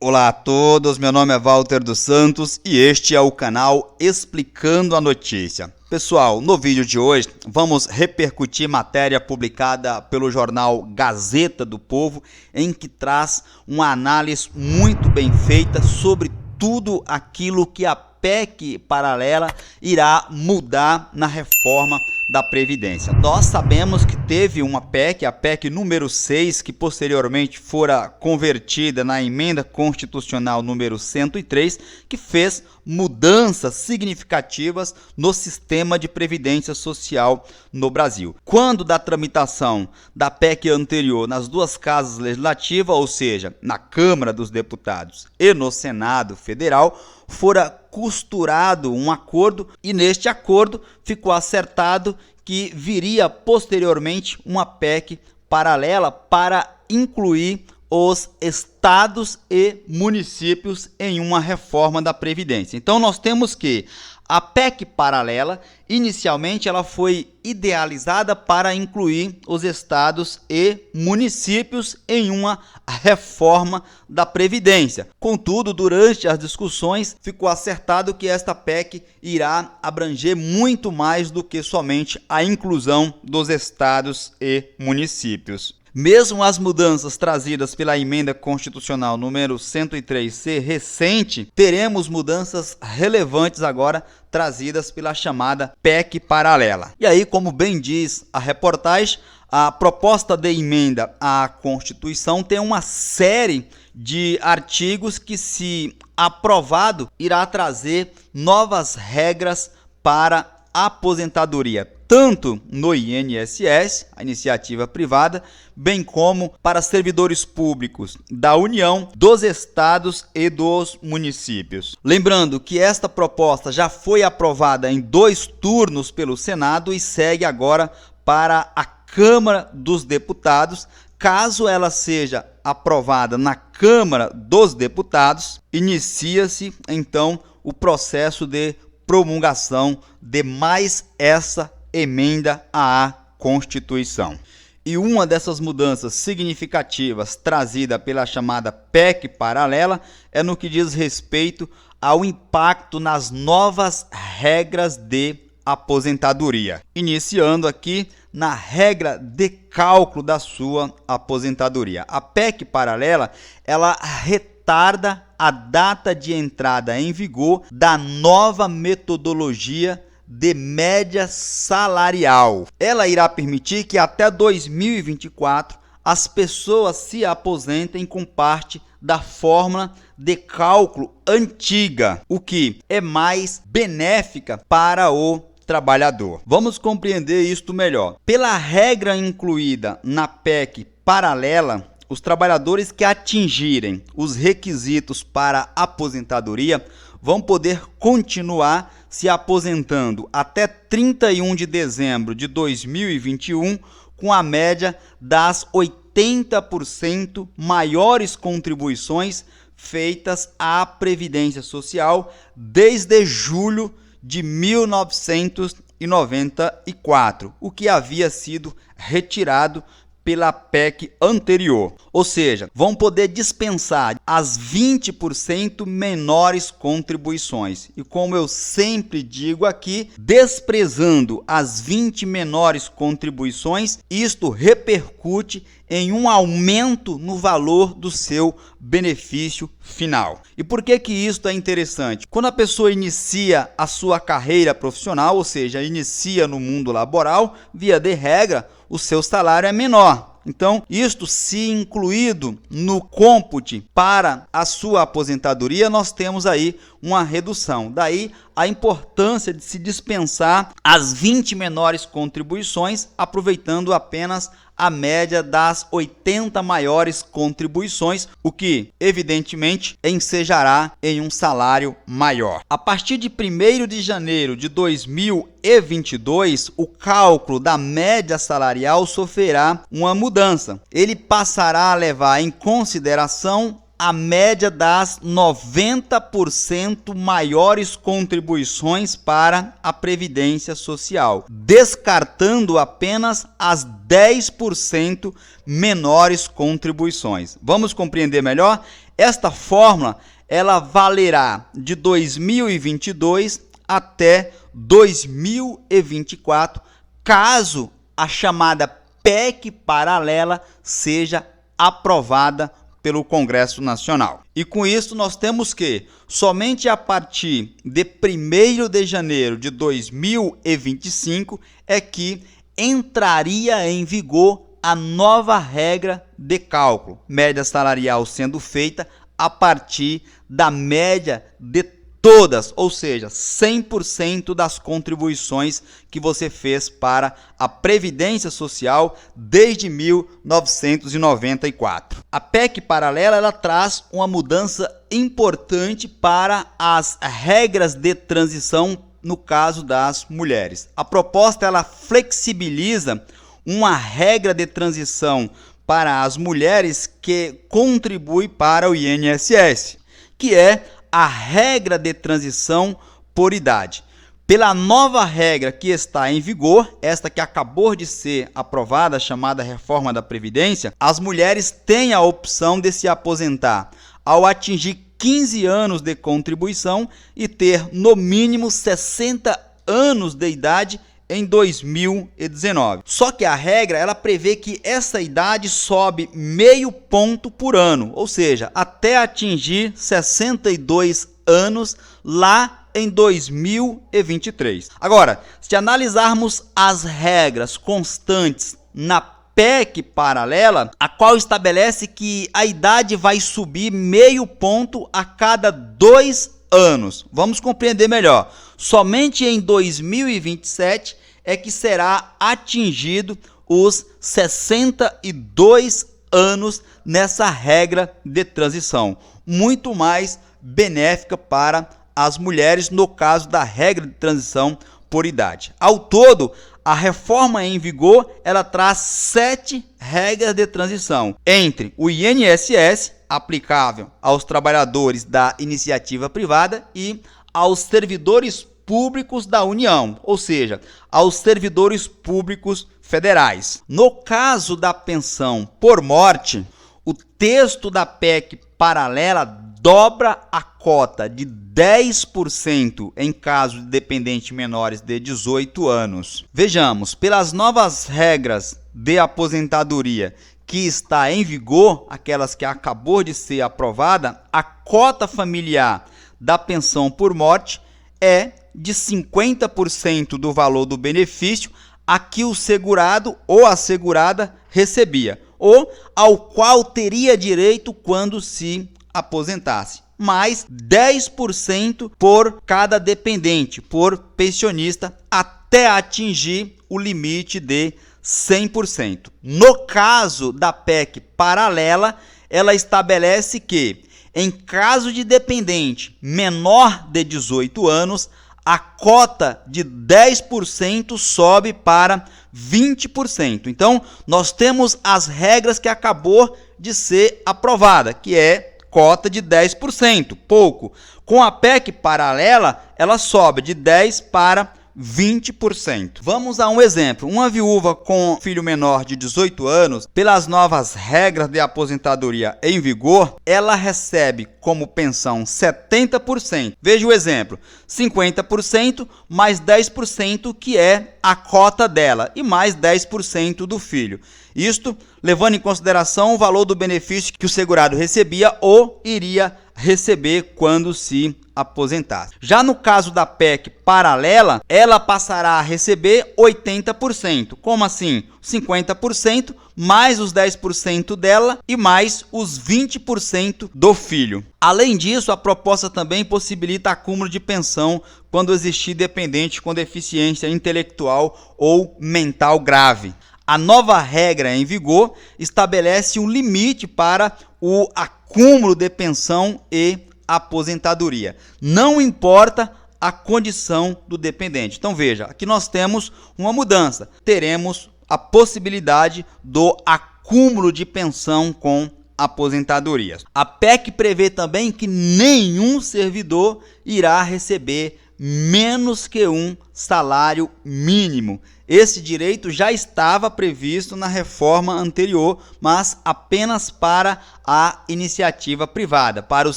Olá a todos, meu nome é Walter dos Santos e este é o canal Explicando a Notícia. Pessoal, no vídeo de hoje vamos repercutir matéria publicada pelo jornal Gazeta do Povo, em que traz uma análise muito bem feita sobre tudo aquilo que a PEC paralela irá mudar na reforma da Previdência. Nós sabemos que teve uma PEC, a PEC número 6, que posteriormente fora convertida na emenda constitucional número 103, que fez mudanças significativas no sistema de previdência social no Brasil. Quando da tramitação da PEC anterior nas duas casas legislativas, ou seja, na Câmara dos Deputados e no Senado Federal, fora costurado um acordo e neste acordo ficou acertado que viria posteriormente uma PEC paralela para incluir os estados e municípios em uma reforma da Previdência. Então nós temos que a PEC paralela, inicialmente ela foi idealizada para incluir os estados e municípios em uma reforma da Previdência. Contudo, durante as discussões, ficou acertado que esta PEC irá abranger muito mais do que somente a inclusão dos estados e municípios. Mesmo as mudanças trazidas pela emenda constitucional número 103 ser recente, teremos mudanças relevantes agora trazidas pela chamada PEC paralela. E aí, como bem diz a reportagem, a proposta de emenda à Constituição tem uma série de artigos que, se aprovado, irá trazer novas regras para a aposentadoria, tanto no INSS, a iniciativa privada, bem como para servidores públicos da União, dos estados e dos municípios. Lembrando que esta proposta já foi aprovada em 2 turnos pelo Senado e segue agora para a Câmara dos Deputados. Caso ela seja aprovada na Câmara dos Deputados, inicia-se então o processo de promulgação de mais essa emenda à Constituição. E uma dessas mudanças significativas trazida pela chamada PEC paralela é no que diz respeito ao impacto nas novas regras de aposentadoria, iniciando aqui na regra de cálculo da sua aposentadoria. A PEC paralela, ela retarda a data de entrada em vigor da nova metodologia de média salarial. Ela irá permitir que até 2024 as pessoas se aposentem com parte da fórmula de cálculo antiga, o que é mais benéfica para o trabalhador. Vamos compreender isto melhor. Pela regra incluída na PEC paralela, os trabalhadores que atingirem os requisitos para aposentadoria vão poder continuar se aposentando até 31 de dezembro de 2021 com a média das 80% maiores contribuições feitas à Previdência Social desde julho de 1994, o que havia sido retirado pela PEC anterior. Ou seja, vão poder dispensar as 20% menores contribuições. E como eu sempre digo aqui, desprezando as 20 menores contribuições, isto repercute em um aumento no valor do seu benefício final. E por que isto é interessante? Quando a pessoa inicia a sua carreira profissional, ou seja, inicia no mundo laboral, via de regra, o seu salário é menor. Então, isto se incluído no cômpute para a sua aposentadoria, nós temos aí uma redução. Daí a importância de se dispensar as 20 menores contribuições, aproveitando apenas a média das 80 maiores contribuições, o que, evidentemente, ensejará em um salário maior. A partir de 1º de janeiro de 2022, o cálculo da média salarial sofrerá uma mudança. Ele passará a levar em consideração a média das 90% maiores contribuições para a Previdência Social, descartando apenas as 10% menores contribuições. Vamos compreender melhor? Esta fórmula ela valerá de 2022 até 2024, caso a chamada PEC paralela seja aprovada pelo Congresso Nacional. E com isso nós temos que somente a partir de 1º de janeiro de 2025 é que entraria em vigor a nova regra de cálculo, média salarial sendo feita a partir da média de todas, ou seja, 100% das contribuições que você fez para a Previdência Social desde 1994. A PEC paralela ela traz uma mudança importante para as regras de transição no caso das mulheres. A proposta ela flexibiliza uma regra de transição para as mulheres que contribuem para o INSS, que é a regra de transição por idade. Pela nova regra que está em vigor, esta que acabou de ser aprovada, chamada Reforma da Previdência, as mulheres têm a opção de se aposentar ao atingir 15 anos de contribuição e ter no mínimo 60 anos de idade em 2019. Só que a regra ela prevê que essa idade sobe meio ponto por ano, ou seja, até atingir 62 anos lá em 2023. Agora, se analisarmos as regras constantes na PEC paralela, a qual estabelece que a idade vai subir meio ponto a cada 2 anos. Vamos compreender melhor. Somente em 2027 é que será atingido os 62 anos nessa regra de transição, muito mais benéfica para as mulheres no caso da regra de transição por idade. Ao todo, a reforma em vigor ela traz 7 regras de transição entre o INSS, aplicável aos trabalhadores da iniciativa privada, e aos servidores públicos da União, ou seja, aos servidores públicos federais. No caso da pensão por morte, o texto da PEC paralela dobra a cota de 10% em caso de dependentes menores de 18 anos. Vejamos, pelas novas regras de aposentadoria que está em vigor, aquelas que acabou de ser aprovada, a cota familiar da pensão por morte é de 50% do valor do benefício a que o segurado ou a segurada recebia, ou ao qual teria direito quando se aposentasse, mais 10% por cada dependente, por pensionista, até atingir o limite de 100%. No caso da PEC paralela, ela estabelece que, em caso de dependente menor de 18 anos, a cota de 10% sobe para 20%. Então, nós temos as regras que acabou de ser aprovada, que é cota de 10%, pouco. Com a PEC paralela, ela sobe de 10% para 20%. Vamos a um exemplo. Uma viúva com filho menor de 18 anos, pelas novas regras de aposentadoria em vigor, ela recebe como pensão 70%. Veja o exemplo: 50% mais 10%, que é a cota dela, e mais 10% do filho. Isto levando em consideração o valor do benefício que o segurado recebia ou iria receber quando se aposentasse. Já no caso da PEC paralela, ela passará a receber 80%. Como assim? 50% mais os 10% dela e mais os 20% do filho. Além disso, a proposta também possibilita acúmulo de pensão quando existir dependente com deficiência intelectual ou mental grave. A nova regra em vigor estabelece um limite para o acúmulo de pensão e aposentadoria. Não importa a condição do dependente. Então veja, aqui nós temos uma mudança. Teremos a possibilidade do acúmulo de pensão com aposentadorias. A PEC prevê também que nenhum servidor irá receber menos que um salário mínimo. Esse direito já estava previsto na reforma anterior, mas apenas para a iniciativa privada, para os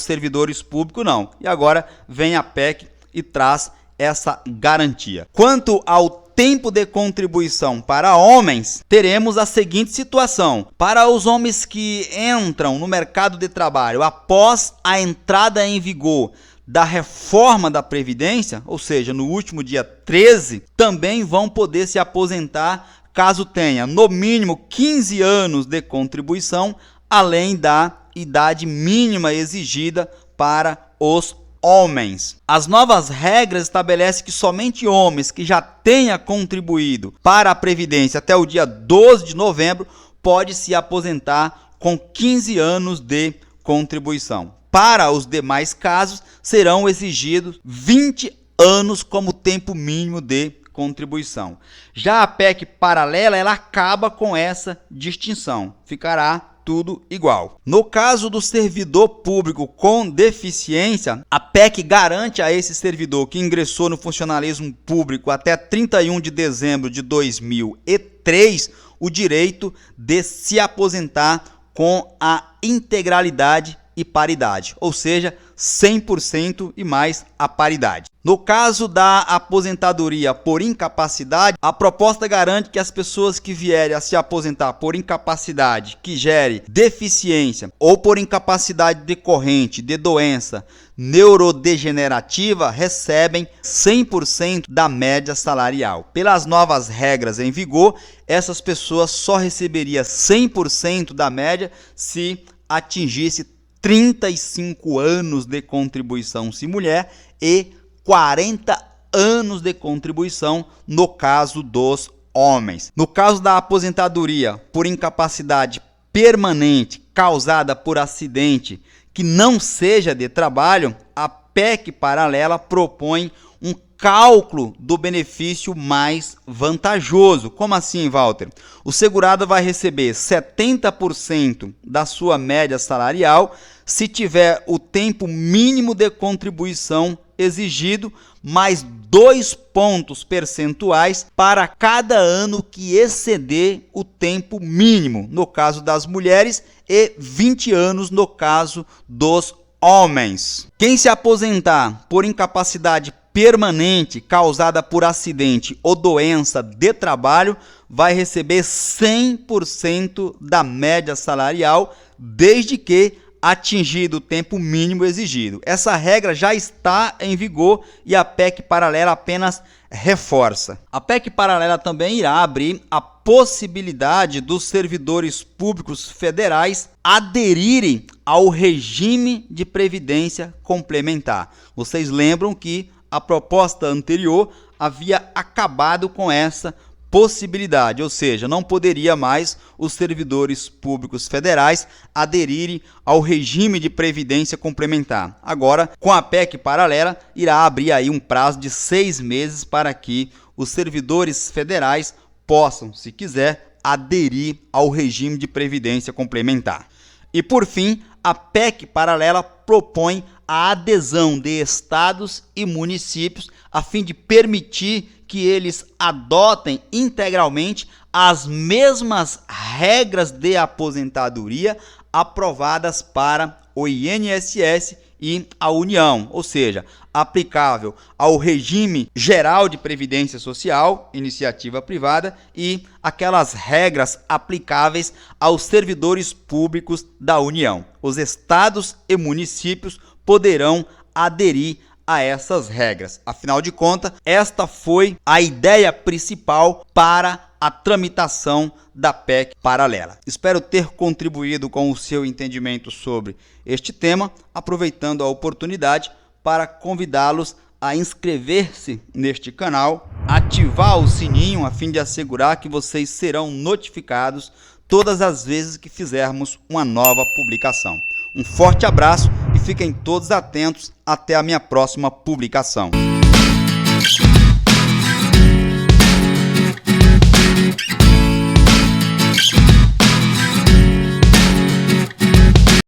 servidores públicos não. E agora vem a PEC e traz essa garantia. Quanto ao tempo de contribuição para homens, teremos a seguinte situação: para os homens que entram no mercado de trabalho após a entrada em vigor da reforma da Previdência, ou seja, no último dia 13, também vão poder se aposentar caso tenha no mínimo 15 anos de contribuição, além da idade mínima exigida para os homens. As novas regras estabelecem que somente homens que já tenham contribuído para a Previdência até o dia 12 de novembro pode se aposentar com 15 anos de contribuição. Para os demais casos, serão exigidos 20 anos como tempo mínimo de contribuição. Já a PEC paralela, ela acaba com essa distinção. Ficará tudo igual. No caso do servidor público com deficiência, a PEC garante a esse servidor que ingressou no funcionalismo público até 31 de dezembro de 2003 o direito de se aposentar com a integralidade e paridade, ou seja, 100% e mais a paridade. No caso da aposentadoria por incapacidade, a proposta garante que as pessoas que vierem a se aposentar por incapacidade que gere deficiência ou por incapacidade decorrente de doença neurodegenerativa recebem 100% da média salarial. Pelas novas regras em vigor, essas pessoas só receberiam 100% da média se atingisse 35 anos de contribuição se mulher e 40 anos de contribuição no caso dos homens. No caso da aposentadoria por incapacidade permanente causada por acidente que não seja de trabalho, a PEC paralela propõe um cálculo do benefício mais vantajoso. Como assim, Walter? O segurado vai receber 70% da sua média salarial se tiver o tempo mínimo de contribuição exigido, mais 2 pontos percentuais para cada ano que exceder o tempo mínimo, no caso das mulheres, e 20 anos no caso dos homens. Quem se aposentar por incapacidade permanente causada por acidente ou doença de trabalho vai receber 100% da média salarial, desde que atingido o tempo mínimo exigido. Essa regra já está em vigor e a PEC paralela apenas reforça. A PEC paralela também irá abrir a possibilidade dos servidores públicos federais aderirem ao regime de previdência complementar. Vocês lembram que a proposta anterior havia acabado com essa possibilidade, ou seja, não poderia mais os servidores públicos federais aderirem ao regime de previdência complementar. Agora, com a PEC paralela, irá abrir aí um prazo de 6 meses para que os servidores federais possam, se quiser, aderir ao regime de previdência complementar. E por fim, a PEC paralela propõe a adesão de estados e municípios a fim de permitir que eles adotem integralmente as mesmas regras de aposentadoria aprovadas para o INSS e a União, ou seja, aplicável ao regime geral de previdência social, iniciativa privada, e aquelas regras aplicáveis aos servidores públicos da União. Os estados e municípios poderão aderir a essas regras. Afinal de contas, esta foi a ideia principal para a tramitação da PEC paralela. Espero ter contribuído com o seu entendimento sobre este tema, aproveitando a oportunidade para convidá-los a inscrever-se neste canal, ativar o sininho a fim de assegurar que vocês serão notificados todas as vezes que fizermos uma nova publicação. Um forte abraço e fiquem todos atentos até a minha próxima publicação.